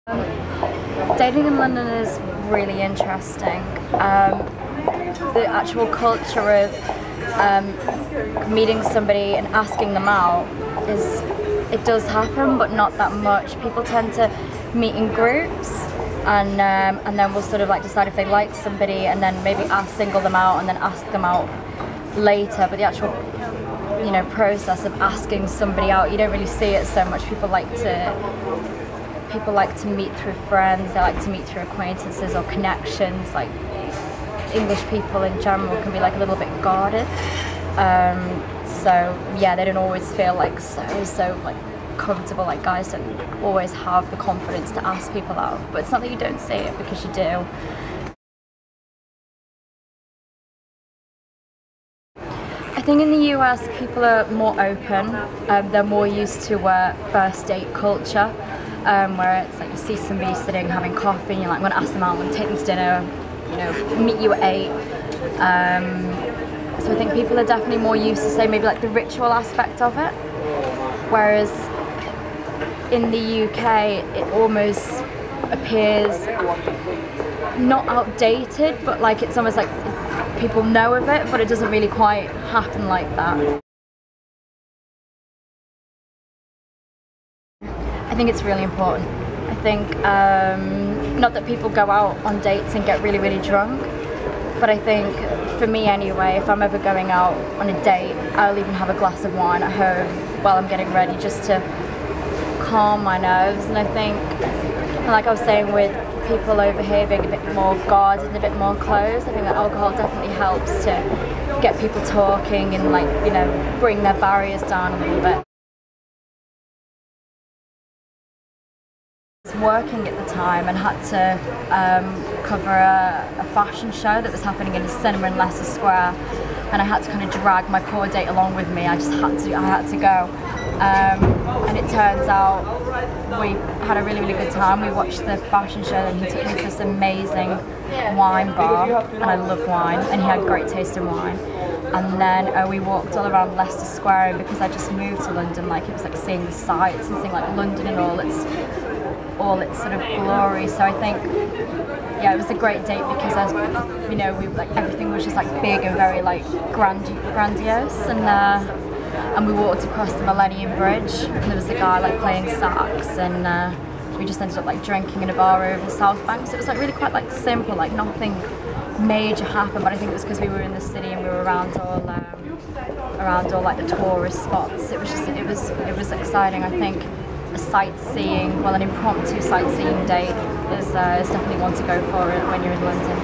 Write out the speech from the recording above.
Dating in London is really interesting. The actual culture of meeting somebody and asking them out it does happen, but not that much. People tend to meet in groups, and then we'll sort of like decide if they like somebody, and then maybe single them out, and then ask them out later. But the actual process of asking somebody out, you don't really see it so much. People like to meet through friends, they like to meet through acquaintances or connections. Like, English people in general can be like a little bit guarded. So yeah, they don't always feel like so like comfortable. Like, guys don't always have the confidence to ask people out, but it's not that you don't see it, because you do. I think in the US people are more open. They're more used to first date culture, where it's like you see somebody sitting having coffee and you're like, I'm gonna ask them out, I'm gonna take them to dinner, meet you at 8. So I think people are definitely more used to, say, maybe like the ritual aspect of it, whereas in the UK it almost appears not outdated, but like it's almost like people know of it, but it doesn't really quite happen like that. I think it's really important. I think, not that people go out on dates and get really, really drunk, but I think, for me anyway, if I'm ever going out on a date, I'll even have a glass of wine at home while I'm getting ready, just to calm my nerves. And I think, like I was saying, with people over here being a bit more guarded and a bit more closed, I think that alcohol definitely helps to get people talking and, like, bring their barriers down a little bit. I was working at the time and had to cover a fashion show that was happening in a cinema in Leicester Square, and I had to kind of drag my poor date along with me. I had to go, and it turns out we had a really, really good time. We watched the fashion show, and he took me to this amazing wine bar, and I love wine, and he had great taste in wine. And then we walked all around Leicester Square, and because I just moved to London, like, it was like seeing the sights and seeing like London and all its sort of glory. So I think, yeah, it was a great date because everything was just like big and very like grandiose, and we walked across the Millennium Bridge, and there was a guy like playing sax, and we just ended up like drinking in a bar over the South Bank. So it was like really quite like simple, like nothing major happened, but I think it was because we were in the city and we were around all like the tourist spots. It was exciting. I think an impromptu sightseeing date is definitely one to go for when you're in London.